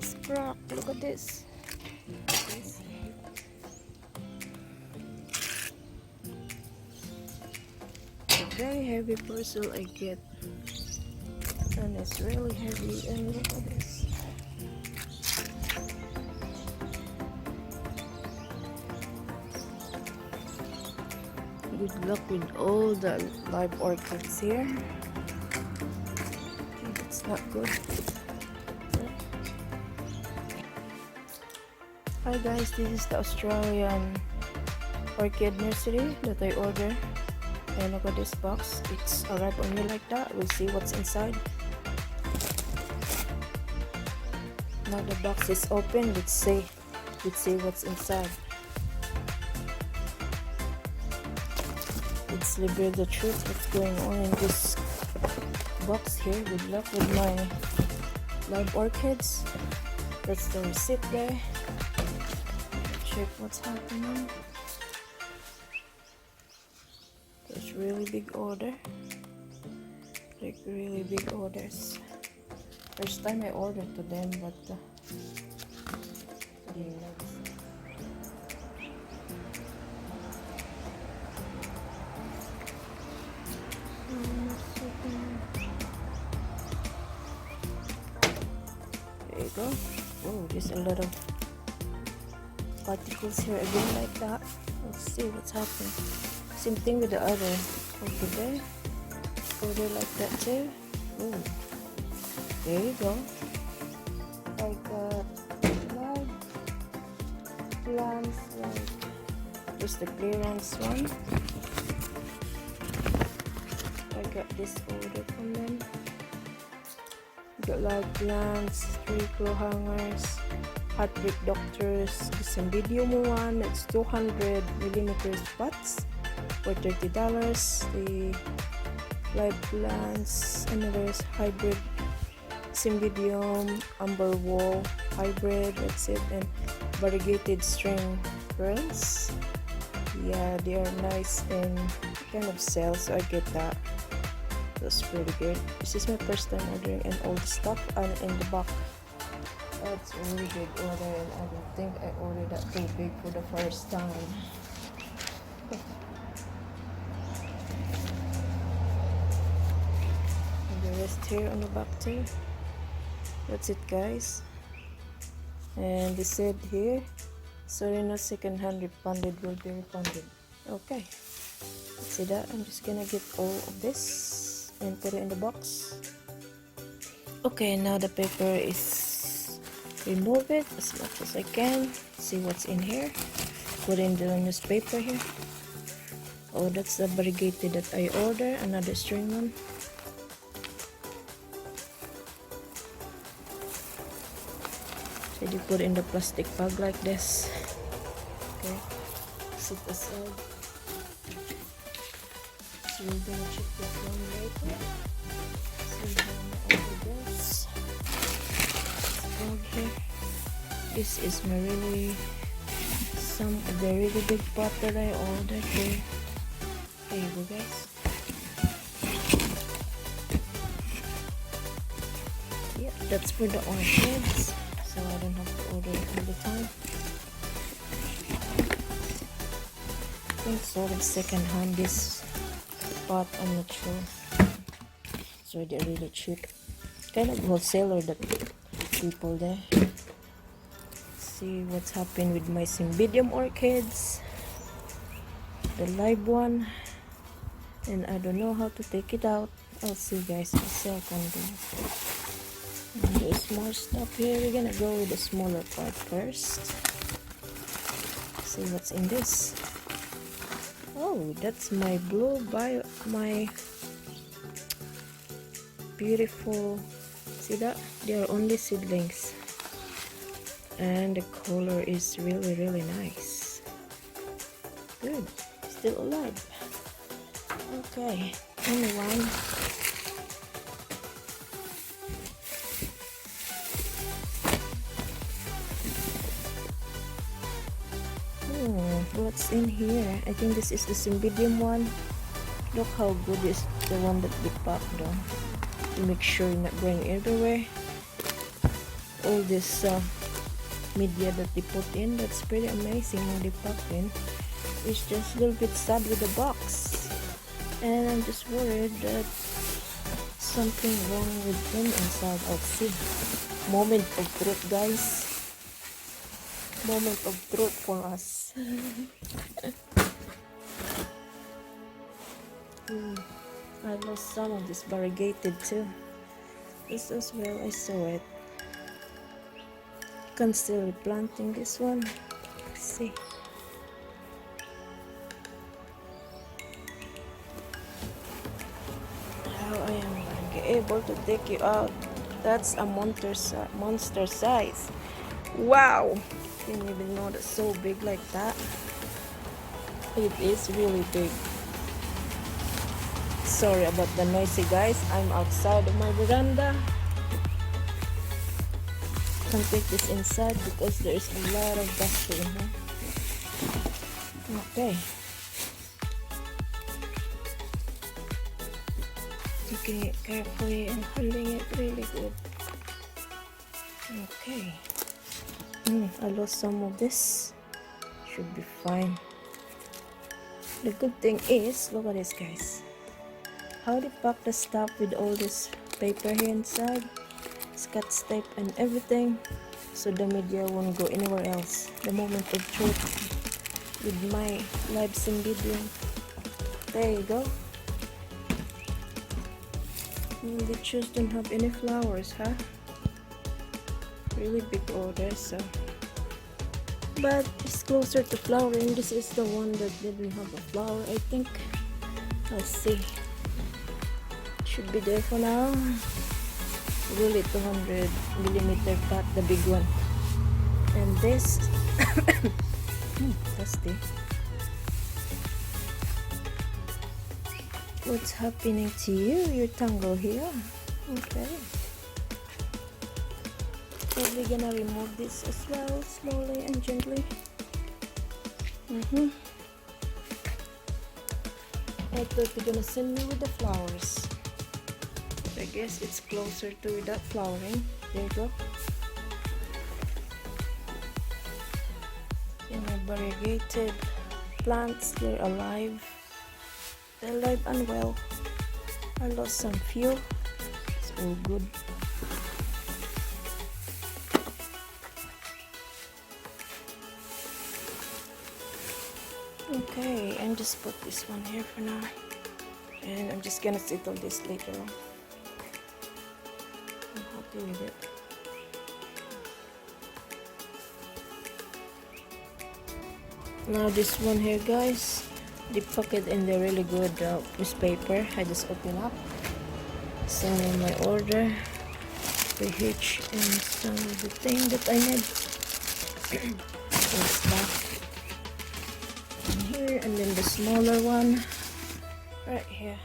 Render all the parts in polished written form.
it's cracked. Look at this. A very heavy parcel I get, and it's really heavy. And look at this. Good luck with all the live orchids here. It's not good. Hi guys, this is the Australian orchid nursery that I ordered. And look at this box. It's arrived on me like that. We'll see what's inside. Now the box is open. Let's see what's inside. Let's reveal the truth. What's going on in this box here? Good luck with my live orchids. That's the receipt there. Check what's happening. There's really big order, like really big orders. First time I ordered to them, but okay, there you go. Oh, there's a lot of particles here again like that. Let's see what's happening. Same thing with the other orchid there. Order like that too. Ooh. There you go. Like live plants, like just the clearance one. I got this order from them. Got live plants, 3 claw hangers. Heartbreak Doctors, the Cymbidium one, it's 200 millimeters pots for $30. The live plants, another hybrid Cymbidium, amber wall hybrid, that's it, and variegated string pearls. Yeah, they are nice and kind of sell, so I get that. That's pretty good. This is my first time ordering, and all the stuff and in the box. That's a really big order, and I don't think I ordered that too big for the first time. And the rest here on the back too. That's it, guys. And they said here, sorry, no second hand refunded, will be refunded. Okay, see that? I'm just gonna get all of this and put it in the box. Okay, now the paper is remove it as much as I can. See what's in here. Put in the newspaper here. Oh, that's the variegated that I ordered. Another string one. So you put in the plastic bag like this. Okay. Sit aside. So we're gonna check this one later. See how I ordered this. Okay, this is my some of the really big pot that I ordered here. There you go, guys. Yeah, that's for the orchids, so I don't have to order it all the time. I think sort of second hand this pot, I'm not sure. So they're really cheap. Kind of wholesaler that people there. See what's happened with my Cymbidium orchids, the live one, and I don't know how to take it out. I'll see, guys, in a second. And there's more stuff here. We're gonna go with the smaller part first. See what's in this. Oh, that's my my beautiful. See that? They are only seedlings, and the color is really nice. Good, still alive. Okay, only one. What's in here? I think this is the Cymbidium one. Look how good is the one that we popped though. To make sure you're not going everywhere. all this media that they put in. That's pretty amazing when they pack in. It's just a little bit sad with the box, and I'm just worried that something wrong with them inside. I'll see. Moment of truth, guys. Moment of truth for us. I lost some of this variegated too. This as well, I saw it. Can still replanting this one. Let's see. How I am able to take you out. That's a monster size. Wow! Didn't even know that's so big like that. It is really big. Sorry about the noisy, guys. I'm outside of my veranda. Can't take this inside because there is a lot of dust in here. Okay. Taking it carefully and holding it really good. Okay. I lost some of this. Should be fine. The good thing is, look at this, guys. How they pack the stuff with all this paper here inside, Scotch tape and everything, so the media won't go anywhere else. The moment of truth with my live Cymbidium. There you go. The just don't have any flowers, huh? Really big order, so. But it's closer to flowering. This is the one that didn't have a flower, I think. Let's see. Should be there for now. Really 200mm pot, the big one. And this dusty. What's happening to you? Your tangle here. Okay. Probably gonna remove this as well, slowly and gently. I thought you're gonna send me with the flowers. I guess it's closer to without flowering. There you go. And my variegated plants, they're alive. They're alive and well. I lost some few. It's all good. Okay, and just put this one here for now. And I'm just gonna settle this later on. I'm happy with it. Now this one here, guys, the pocket and they're really good newspaper. I just open up some of my order, pH, and some of the thing that I need. And stuff in here, and then the smaller one right here.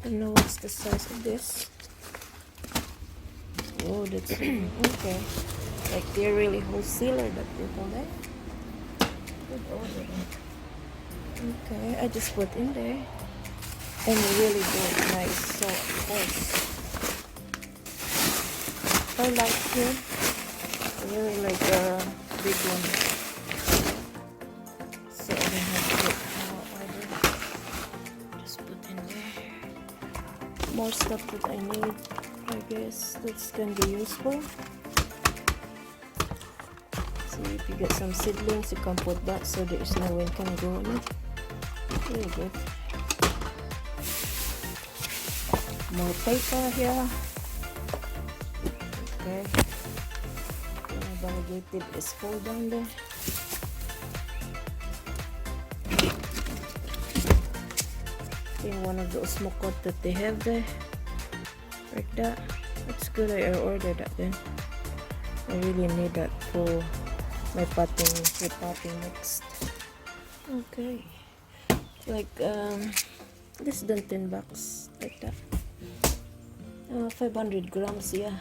I don't know what's the size of this. Oh, that's okay. Like they're really wholesaler, that people there. Good order. Okay, I just put in there, and really good, nice. So of course, I like it. I really like a big one. So I don't have to get more order. Just put in there more stuff that I need. I guess that's gonna be useful. So if you get some seedlings, you can put that so there is no wind can go on it. Really good. More paper here. Okay. My variegated is full down there. I think one of those smoked that they have there. Like that. That's good. I ordered that then. I really need that for my repotting next. Okay. Like this done 10 bucks like that. 500 grams, yeah.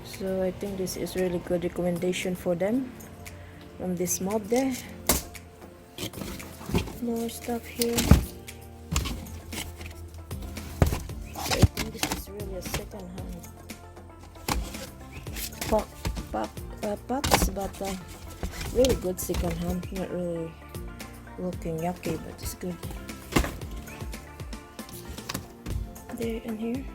So I think this is really good recommendation for them from this mob there. More stuff here. So I think this is really a second hand. pots, but really good second hand. Not really looking yucky, but it's good. There and here.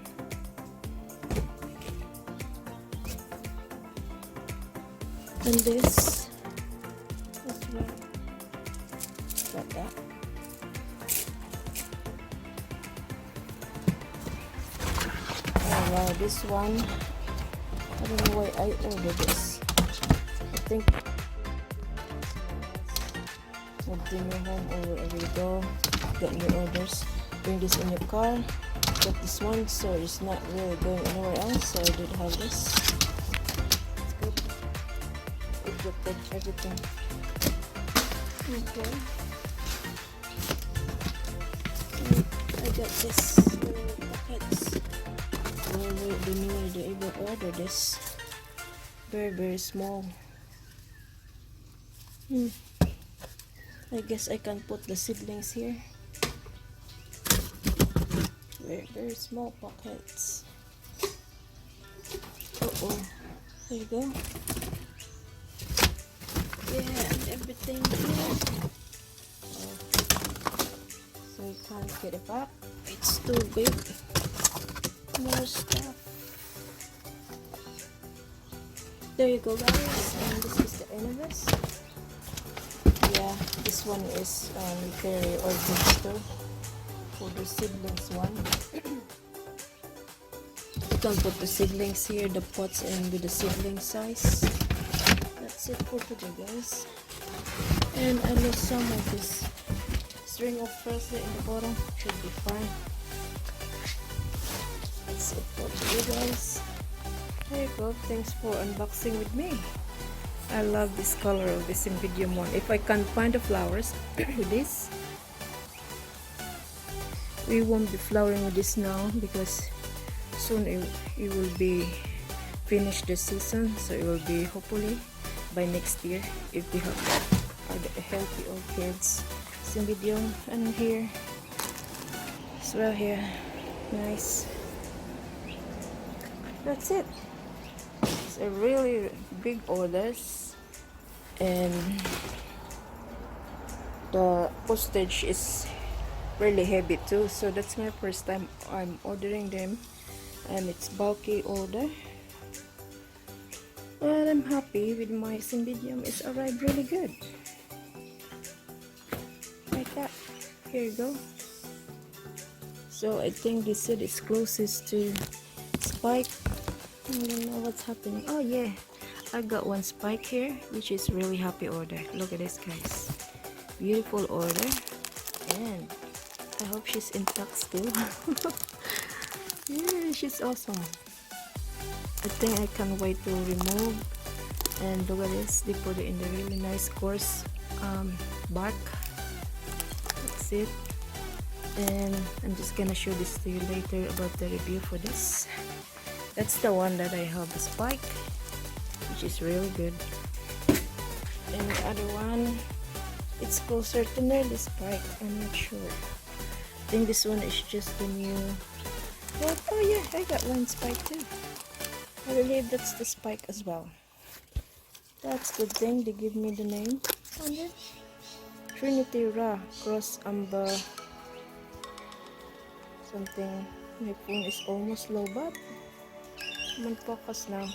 And this as well. Like that. Oh wow, this one, I don't know why I ordered this. I think with dinner home or wherever you go, get new orders, bring this in your car. Got this one, so it's not really going anywhere else, so I did have this. It's good. It protects everything. Okay. And I got this little packets. I really knew I even order this. Very small. I guess I can put the seedlings here. Very small pockets. Oh, there you go. Yeah, and everything here. Oh. So you can't get it back. It's too big. More stuff. There you go, guys. And this is the end of this. Yeah, this one is very Orchid store. For the seedlings one. You can put the seedlings here, the pots, and with the seedling size. That's it for today, guys. And I left some of this string of parsley in the bottom. Should be fine. That's it for today, guys. There you go. Thanks for unboxing with me. I love this color of this Cymbidium one. If I can't find the flowers with this, we won't be flowering with this now because soon it will be finished the season, so it will be hopefully by next year if we have healthy orchids. Cymbidium, and here as well here. Nice. That's it. It's a really big orders, and the postage is really heavy too, so that's my first time I'm ordering them, and it's bulky order, but I'm happy with my Cymbidium. It's arrived really good like that. Here you go. So I think this seed is closest to spike. I don't know what's happening. Oh yeah, I got one spike here, which is really happy order. Look at this, guys. Beautiful order, and I hope she's intact still. Yeah, she's awesome. I think I can't wait to remove. And look at this, they put it in the really nice coarse bark. That's it. And I'm just gonna show this to you later about the review for this. That's the one that I have the spike, which is really good. And the other one, it's closer to nearly spike. I'm not sure. I think this one is just the new. But oh yeah, I got one spike too. I believe that's the spike as well. That's good thing they give me the name on it. Trinity Ra Cross Amber something. My phone is almost low, but I'm on focus now.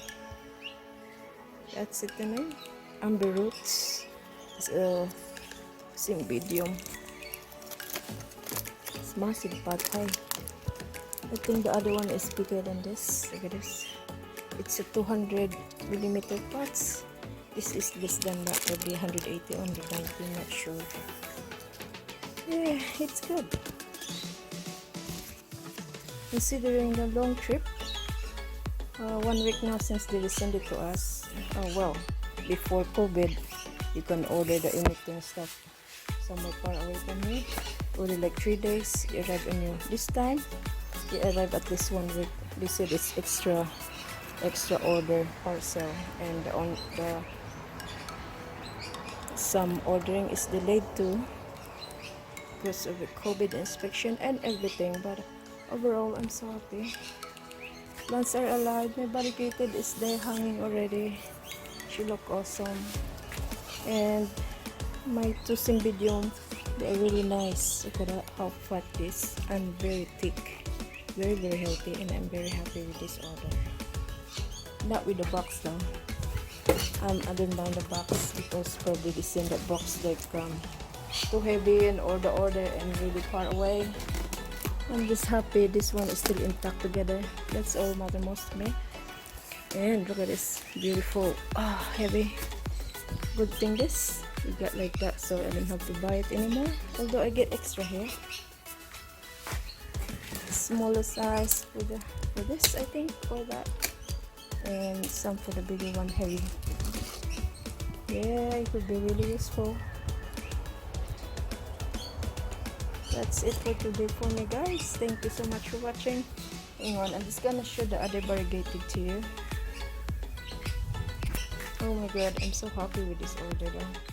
That's it, the name. Amber Roots. It's a Cymbidium. It's massive pot high. I think the other one is bigger than this. Look at this. It's a 200mm pots. This is less than that, probably 180 or 190, not sure. Yeah, it's good. Considering the long trip, 1 week now since they sent it to us. Oh well, before COVID, you can order the anything stuff somewhere far away from here. Order like 3 days, it arrived on you. This time, it arrived at least 1 week. They said it's extra order parcel, and on the some ordering is delayed too because of the COVID inspection and everything. But overall, I'm so happy. Plants are alive. My variegated is there hanging already. She look awesome. And my two Cymbidium, they're really nice. Look at how fat this and very thick. Very healthy, and I'm very happy with this order. Not with the box though. I didn't buy the box because probably this in the box like too heavy and or the order and really far away. I'm just happy this one is still intact together. That's all matter most to me. And look at this beautiful, heavy. Good thing this we got like that, so I didn't have to buy it anymore. Although I get extra here. Smaller size for this, I think, for that, and some for the bigger one, heavy. Yeah, it would be really useful. That's it for today for me, guys. Thank you so much for watching. Hang on, I'm just gonna show the other variegated to you. Oh my god, I'm so happy with this order though.